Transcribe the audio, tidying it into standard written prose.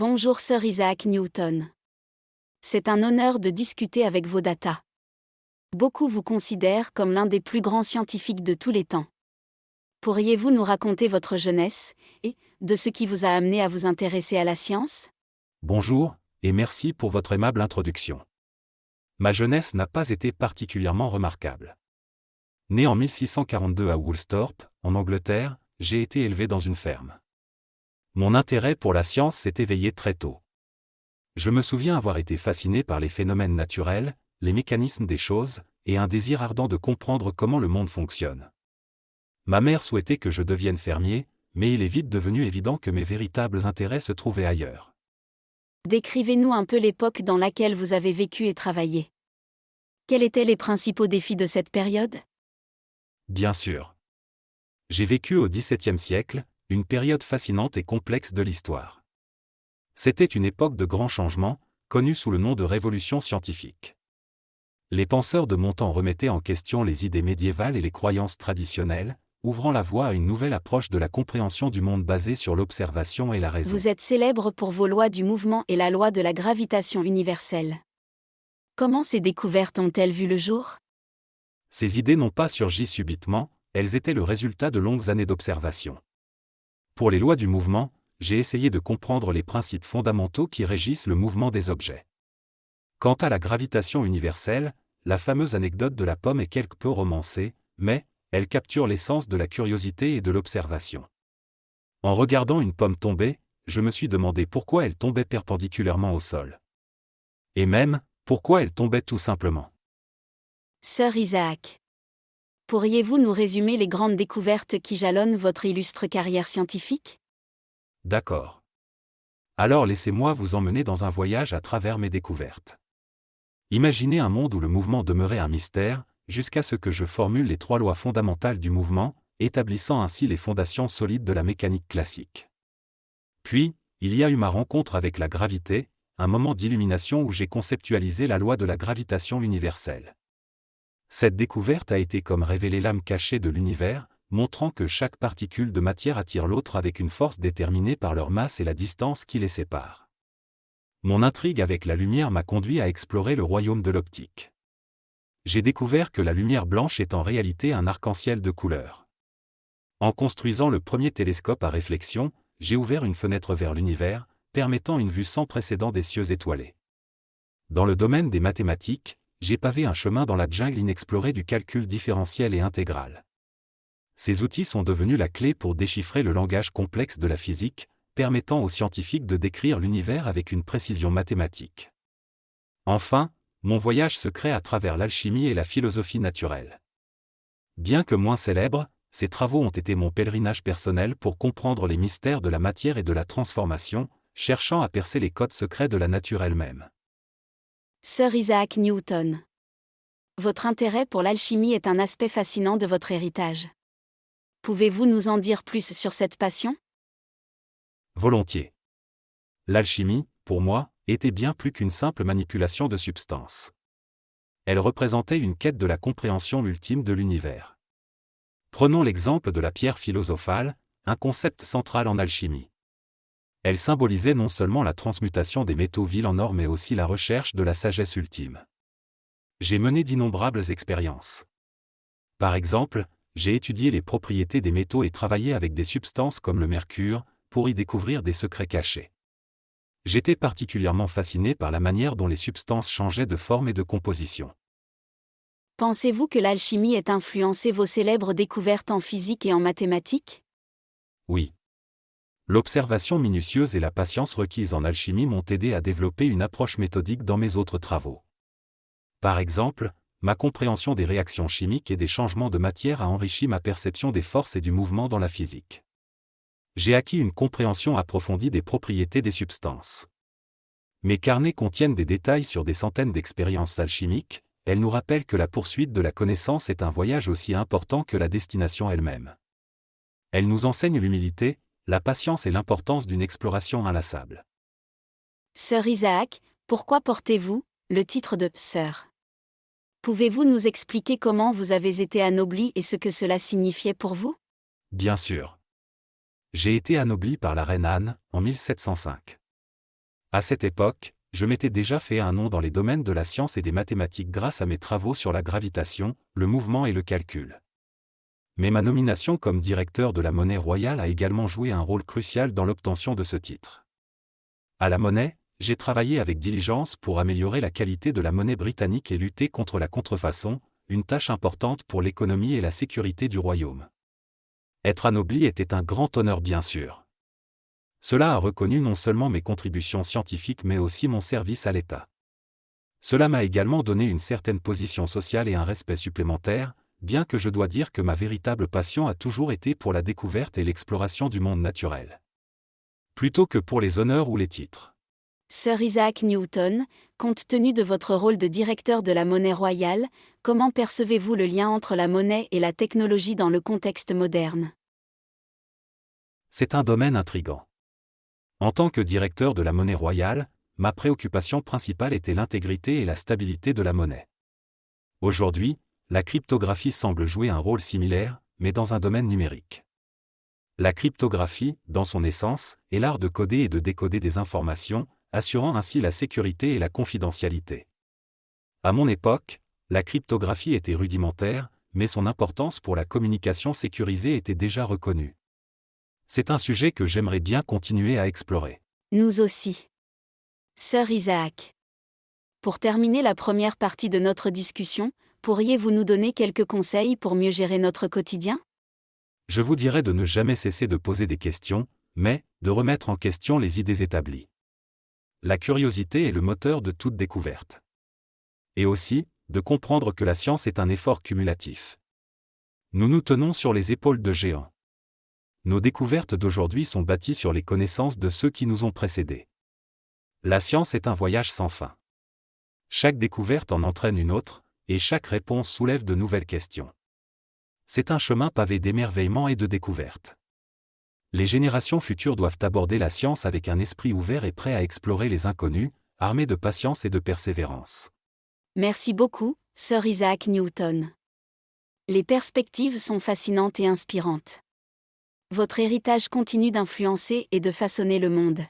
Bonjour Sir Isaac Newton. C'est un honneur de discuter avec vos data. Beaucoup vous considèrent comme l'un des plus grands scientifiques de tous les temps. Pourriez-vous nous raconter votre jeunesse, et de ce qui vous a amené à vous intéresser à la science? Bonjour, et merci pour votre aimable introduction. Ma jeunesse n'a pas été particulièrement remarquable. Né en 1642 à Woolsthorpe, en Angleterre, j'ai été élevé dans une ferme. Mon intérêt pour la science s'est éveillé très tôt. Je me souviens avoir été fasciné par les phénomènes naturels, les mécanismes des choses, et un désir ardent de comprendre comment le monde fonctionne. Ma mère souhaitait que je devienne fermier, mais il est vite devenu évident que mes véritables intérêts se trouvaient ailleurs. Décrivez-nous un peu l'époque dans laquelle vous avez vécu et travaillé. Quels étaient les principaux défis de cette période? Bien sûr. J'ai vécu au XVIIe siècle, une période fascinante et complexe de l'histoire. C'était une époque de grands changements, connue sous le nom de révolution scientifique. Les penseurs de mon temps remettaient en question les idées médiévales et les croyances traditionnelles, ouvrant la voie à une nouvelle approche de la compréhension du monde basée sur l'observation et la raison. Vous êtes célèbre pour vos lois du mouvement et la loi de la gravitation universelle. Comment ces découvertes ont-elles vu le jour? Ces idées n'ont pas surgi subitement, elles étaient le résultat de longues années d'observation. Pour les lois du mouvement, j'ai essayé de comprendre les principes fondamentaux qui régissent le mouvement des objets. Quant à la gravitation universelle, la fameuse anecdote de la pomme est quelque peu romancée, mais elle capture l'essence de la curiosité et de l'observation. En regardant une pomme tomber, je me suis demandé pourquoi elle tombait perpendiculairement au sol. Et même, pourquoi elle tombait tout simplement. Sir Isaac. Pourriez-vous nous résumer les grandes découvertes qui jalonnent votre illustre carrière scientifique? D'accord. Alors laissez-moi vous emmener dans un voyage à travers mes découvertes. Imaginez un monde où le mouvement demeurait un mystère, jusqu'à ce que je formule les 3 lois fondamentales du mouvement, établissant ainsi les fondations solides de la mécanique classique. Puis, il y a eu ma rencontre avec la gravité, un moment d'illumination où j'ai conceptualisé la loi de la gravitation universelle. Cette découverte a été comme révéler l'âme cachée de l'univers, montrant que chaque particule de matière attire l'autre avec une force déterminée par leur masse et la distance qui les sépare. Mon intrigue avec la lumière m'a conduit à explorer le royaume de l'optique. J'ai découvert que la lumière blanche est en réalité un arc-en-ciel de couleurs. En construisant le premier télescope à réflexion, j'ai ouvert une fenêtre vers l'univers, permettant une vue sans précédent des cieux étoilés. Dans le domaine des mathématiques, j'ai pavé un chemin dans la jungle inexplorée du calcul différentiel et intégral. Ces outils sont devenus la clé pour déchiffrer le langage complexe de la physique, permettant aux scientifiques de décrire l'univers avec une précision mathématique. Enfin, mon voyage secret à travers l'alchimie et la philosophie naturelle. Bien que moins célèbres, ces travaux ont été mon pèlerinage personnel pour comprendre les mystères de la matière et de la transformation, cherchant à percer les codes secrets de la nature elle-même. Sir Isaac Newton. Votre intérêt pour l'alchimie est un aspect fascinant de votre héritage. Pouvez-vous nous en dire plus sur cette passion? Volontiers. L'alchimie, pour moi, était bien plus qu'une simple manipulation de substances. Elle représentait une quête de la compréhension ultime de l'univers. Prenons l'exemple de la pierre philosophale, un concept central en alchimie. Elle symbolisait non seulement la transmutation des métaux vils en or mais aussi la recherche de la sagesse ultime. J'ai mené d'innombrables expériences. Par exemple, j'ai étudié les propriétés des métaux et travaillé avec des substances comme le mercure, pour y découvrir des secrets cachés. J'étais particulièrement fasciné par la manière dont les substances changeaient de forme et de composition. Pensez-vous que l'alchimie ait influencé vos célèbres découvertes en physique et en mathématiques? Oui. L'observation minutieuse et la patience requises en alchimie m'ont aidé à développer une approche méthodique dans mes autres travaux. Par exemple, ma compréhension des réactions chimiques et des changements de matière a enrichi ma perception des forces et du mouvement dans la physique. J'ai acquis une compréhension approfondie des propriétés des substances. Mes carnets contiennent des détails sur des centaines d'expériences alchimiques, elles nous rappellent que la poursuite de la connaissance est un voyage aussi important que la destination elle-même. Elles nous enseignent l'humilité, la patience et l'importance d'une exploration inlassable. Sir Isaac, pourquoi portez-vous le titre de Sir? Pouvez-vous nous expliquer comment vous avez été anobli et ce que cela signifiait pour vous? Bien sûr. J'ai été anobli par la reine Anne, en 1705. À cette époque, je m'étais déjà fait un nom dans les domaines de la science et des mathématiques grâce à mes travaux sur la gravitation, le mouvement et le calcul. Mais ma nomination comme directeur de la Monnaie Royale a également joué un rôle crucial dans l'obtention de ce titre. À la Monnaie, j'ai travaillé avec diligence pour améliorer la qualité de la monnaie britannique et lutter contre la contrefaçon, une tâche importante pour l'économie et la sécurité du royaume. Être anobli était un grand honneur bien sûr. Cela a reconnu non seulement mes contributions scientifiques mais aussi mon service à l'État. Cela m'a également donné une certaine position sociale et un respect supplémentaire, bien que je dois dire que ma véritable passion a toujours été pour la découverte et l'exploration du monde naturel. Plutôt que pour les honneurs ou les titres. Sir Isaac Newton, compte tenu de votre rôle de directeur de la Monnaie Royale, comment percevez-vous le lien entre la monnaie et la technologie dans le contexte moderne? C'est un domaine intrigant. En tant que directeur de la Monnaie Royale, ma préoccupation principale était l'intégrité et la stabilité de la monnaie. Aujourd'hui, la cryptographie semble jouer un rôle similaire, mais dans un domaine numérique. La cryptographie, dans son essence, est l'art de coder et de décoder des informations, assurant ainsi la sécurité et la confidentialité. À mon époque, la cryptographie était rudimentaire, mais son importance pour la communication sécurisée était déjà reconnue. C'est un sujet que j'aimerais bien continuer à explorer. Nous aussi. Sir Isaac. Pour terminer la première partie de notre discussion, pourriez-vous nous donner quelques conseils pour mieux gérer notre quotidien? Je vous dirais de ne jamais cesser de poser des questions, mais de remettre en question les idées établies. La curiosité est le moteur de toute découverte. Et aussi, de comprendre que la science est un effort cumulatif. Nous nous tenons sur les épaules de géants. Nos découvertes d'aujourd'hui sont bâties sur les connaissances de ceux qui nous ont précédés. La science est un voyage sans fin. Chaque découverte en entraîne une autre, et chaque réponse soulève de nouvelles questions. C'est un chemin pavé d'émerveillement et de découverte. Les générations futures doivent aborder la science avec un esprit ouvert et prêt à explorer les inconnus, armés de patience et de persévérance. Merci beaucoup, Sir Isaac Newton. Les perspectives sont fascinantes et inspirantes. Votre héritage continue d'influencer et de façonner le monde.